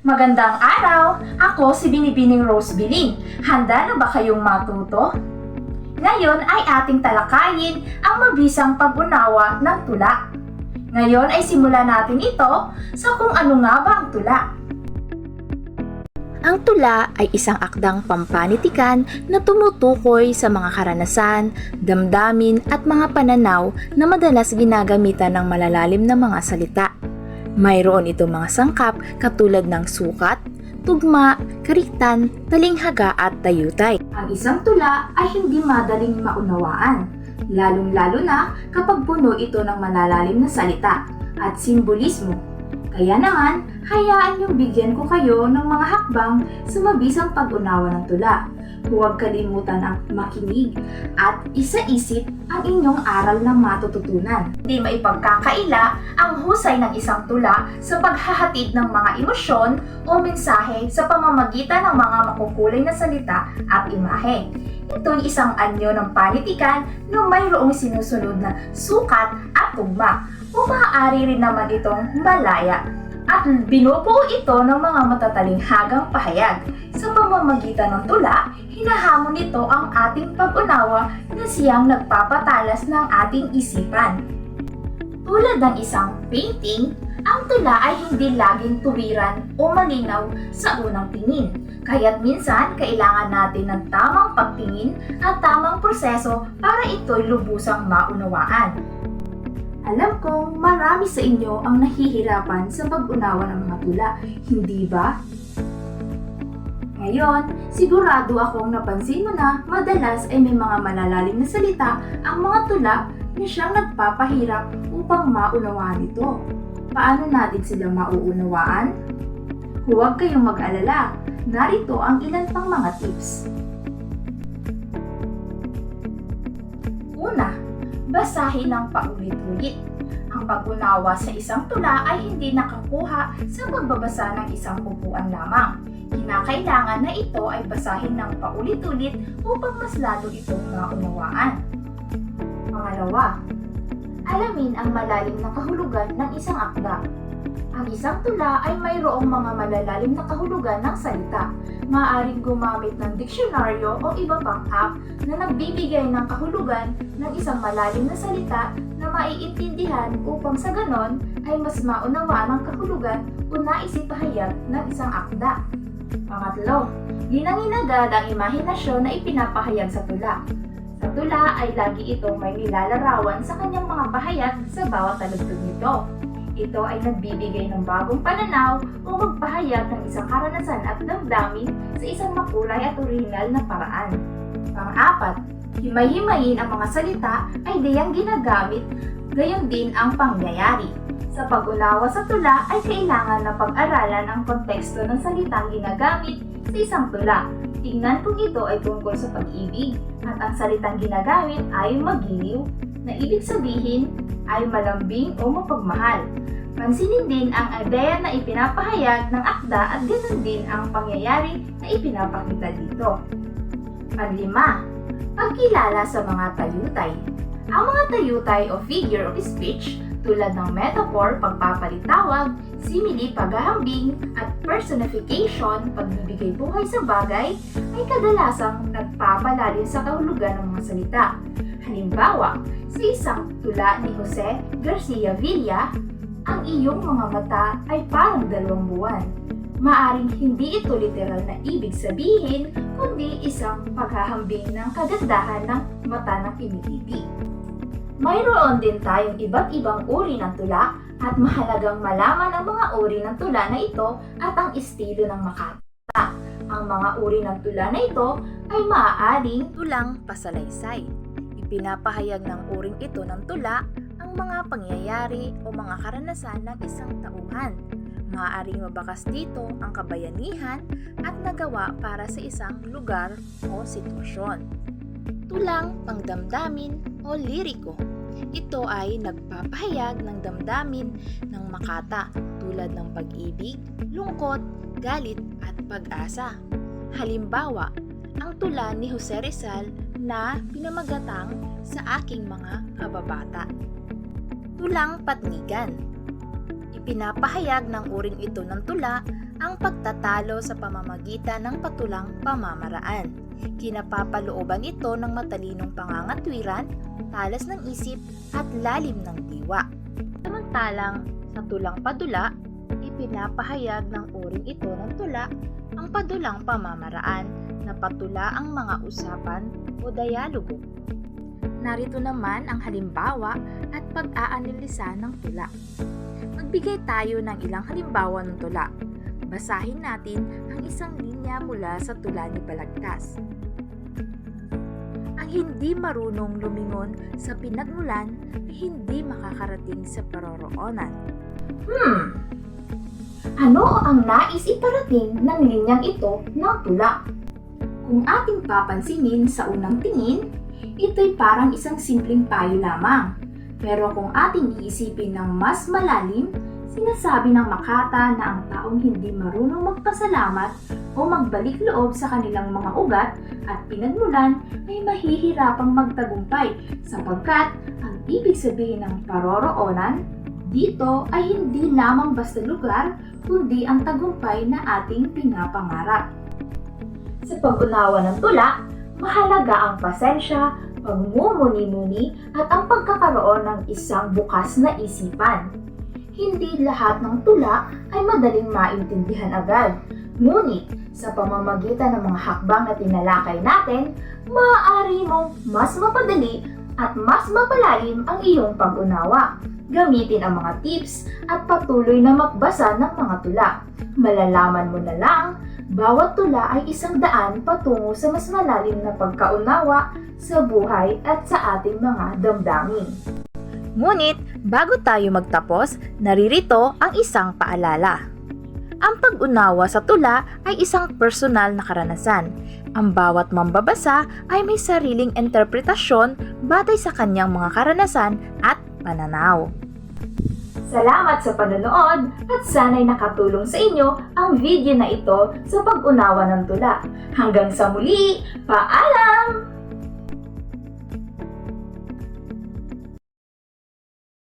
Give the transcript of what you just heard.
Magandang araw! Ako si Binibining Rose Biling. Handa na ba kayong matuto? Ngayon ay ating talakayin ang mabisang pag-unawa ng tula. Ngayon ay simulan natin ito sa kung ano nga ba ang tula. Ang tula ay isang akdang pampanitikan na tumutukoy sa mga karanasan, damdamin at mga pananaw na madalas ginagamitan ng malalalim na mga salita. Mayroon itong mga sangkap katulad ng sukat, tugma, kariktan, talinghaga at tayutay. Ang isang tula ay hindi madaling maunawaan, lalong-lalo na kapag puno ito ng malalalim na salita at simbolismo. Kaya naman, hayaan niyong bigyan ko kayo ng mga hakbang sa mabisang pag-unawa ng tula. Huwag kalimutan ang makinig at isa-isip ang inyong aral na matututunan. Hindi maipagkakaila ang husay ng isang tula sa paghahatid ng mga emosyon o mensahe sa pamamagitan ng mga makukulay na salita at imahe. Ito'y isang anyo ng panitikan na mayroong sinusunod na sukat at tugma o maaari rin naman itong malaya at binubuo ito ng mga matatalinghagang pahayag. Sa pamamagitan ng tula, hinahamon nito ang ating pag-unawa na siyang nagpapatalas ng ating isipan. Tulad ng isang painting, ang tula ay hindi laging tuwiran o malinaw sa unang tingin. Kaya't minsan, kailangan natin ng tamang pagtingin at tamang proseso para ito'y lubusang maunawaan. Alam kong marami sa inyo ang nahihirapan sa pag-unawa ng mga tula, hindi ba? Ngayon, sigurado akong napansin mo na madalas ay may mga malalalim na salita ang mga tula na siyang nagpapahirap upang maunawaan ito. Paano natin sila mauunawaan? Huwag kayong mag-alala, narito ang ilan pang mga tips. Una, basahin ng paulit-ulit. Ang pag-unawa sa isang tula ay hindi nakakuha sa pagbabasa ng isang upuan lamang. Kinakailangan na ito ay basahin ng paulit-ulit upang mas lalo itong maunawaan. Pangalawa, alamin ang malalim na kahulugan ng isang akda. Ang isang tula ay mayroong mga malalalim na kahulugan ng salita. Maaaring gumamit ng diksyonaryo o iba pang app na nagbibigay ng kahulugan ng isang malalim na salita na maiintindihan upang sa ganon ay mas maunawaan ang kahulugan o naisipahayag ng isang akda. Pangatlo, ginangin agad ang imahinasyon na ipinapahayag sa tula. Sa tula ay lagi itong may nilalarawan sa kanyang mga pahayag sa bawat taludtod nito. Ito ay nagbibigay ng bagong pananaw o magpahayag ng isang karanasan at damdamin sa isang makulay at orihinal na paraan. Pang-apat, himay-himayin ang mga salita ay diyang ginagamit, gayon din ang pangyayari. Sa pag-unawa sa tula ay kailangan na pag-aralan ang konteksto ng salitang ginagamit sa isang tula. Tingnan kung ito ay tungkol sa pag-ibig at ang salitang ginagamit ay magiliw, na ibig sabihin ay malambing o mapagmahal. Pansinin din ang ideya na ipinapahayag ng akda at ganoon din ang pangyayari na ipinapakita dito. Panglima, pagkilala sa mga tayutay. Ang mga tayutay o figure of speech tulad ng metaphor, pagpapalitawag, simile, paghahambing, at personification, pagbibigay buhay sa bagay, ay kadalasang nagpapalalim sa kahulugan ng mga salita. Halimbawa, sa isang tula ni Jose Garcia Villa, ang iyong mga mata ay parang 2 buwan. Maaring hindi ito literal na ibig sabihin, kundi isang paghahambing ng kagandahan ng mata ng pinipiti. Mayroon din tayong iba't ibang uri ng tula at mahalagang malaman ang mga uri ng tula na ito at ang estilo ng makata. Ang mga uri ng tula na ito ay maaaring Tulang pasalaysay. Ipinapahayag ng uring ito ng tula ang mga pangyayari o mga karanasan ng isang tauhan. Maaaring mabakas dito ang kabayanihan at nagawa para sa isang lugar o sitwasyon. Tulang pangdamdamin o liriko. Ito ay nagpapahayag ng damdamin ng makata tulad ng pag-ibig, lungkot, galit at pag-asa. Halimbawa, ang tula ni Jose Rizal na pinamagatang Sa Aking Mga Kababata. Tulang patnigan. Ipinapahayag ng uring ito ng tula ang pagtatalo sa pamamagitan ng patulang pamamaraan. Kinapapalooban ito ng matalinong pangangatwiran, talas ng isip at lalim ng diwa. Samantalang sa tulang padula, ipinapahayag ng uring ito ng tula ang padulang pamamaraan na patula ang mga usapan o dialogo. Narito naman ang halimbawa at pag-aanalisa ng tula. Magbigay tayo ng ilang halimbawa ng tula. Basahin natin ang isang linya mula sa tula ni Balagtas. Ang hindi marunong lumingon sa pinagmulan ay hindi makakarating sa paroroonan. Ano ang nais iparating ng linyang ito ng tula? Kung ating papansinin sa unang tingin, ito'y parang isang simpleng payo lamang. Pero kung ating iisipin ng mas malalim, sinasabi ng Makata na ang taong hindi marunong magpasalamat o magbalik loob sa kanilang mga ugat at pinagmulan ay mahihirapang magtagumpay sapagkat ang ibig sabihin ng paroroonan dito ay hindi lamang basta lugar kundi ang tagumpay na ating pinapangarap. Sa pag-unawa ng tula, mahalaga ang pasensya, pagmumuni-muni at ang pagkakaroon ng isang bukas na isipan. Hindi lahat ng tula ay madaling maintindihan agad. Ngunit sa pamamagitan ng mga hakbang na tinalakay natin, maaari mong mas mapadali at mas mapalalim ang iyong pag-unawa. Gamitin ang mga tips at patuloy na magbasa ng mga tula. Malalaman mo na lang, bawat tula ay isang daan patungo sa mas malalim na pagkaunawa sa buhay at sa ating mga damdamin. Ngunit, bago tayo magtapos, naririto ang isang paalala. Ang pag-unawa sa tula ay isang personal na karanasan. Ang bawat mambabasa ay may sariling interpretasyon batay sa kanyang mga karanasan at pananaw. Salamat sa panonood at sana'y nakatulong sa inyo ang video na ito sa pag-unawa ng tula. Hanggang sa muli, paalam!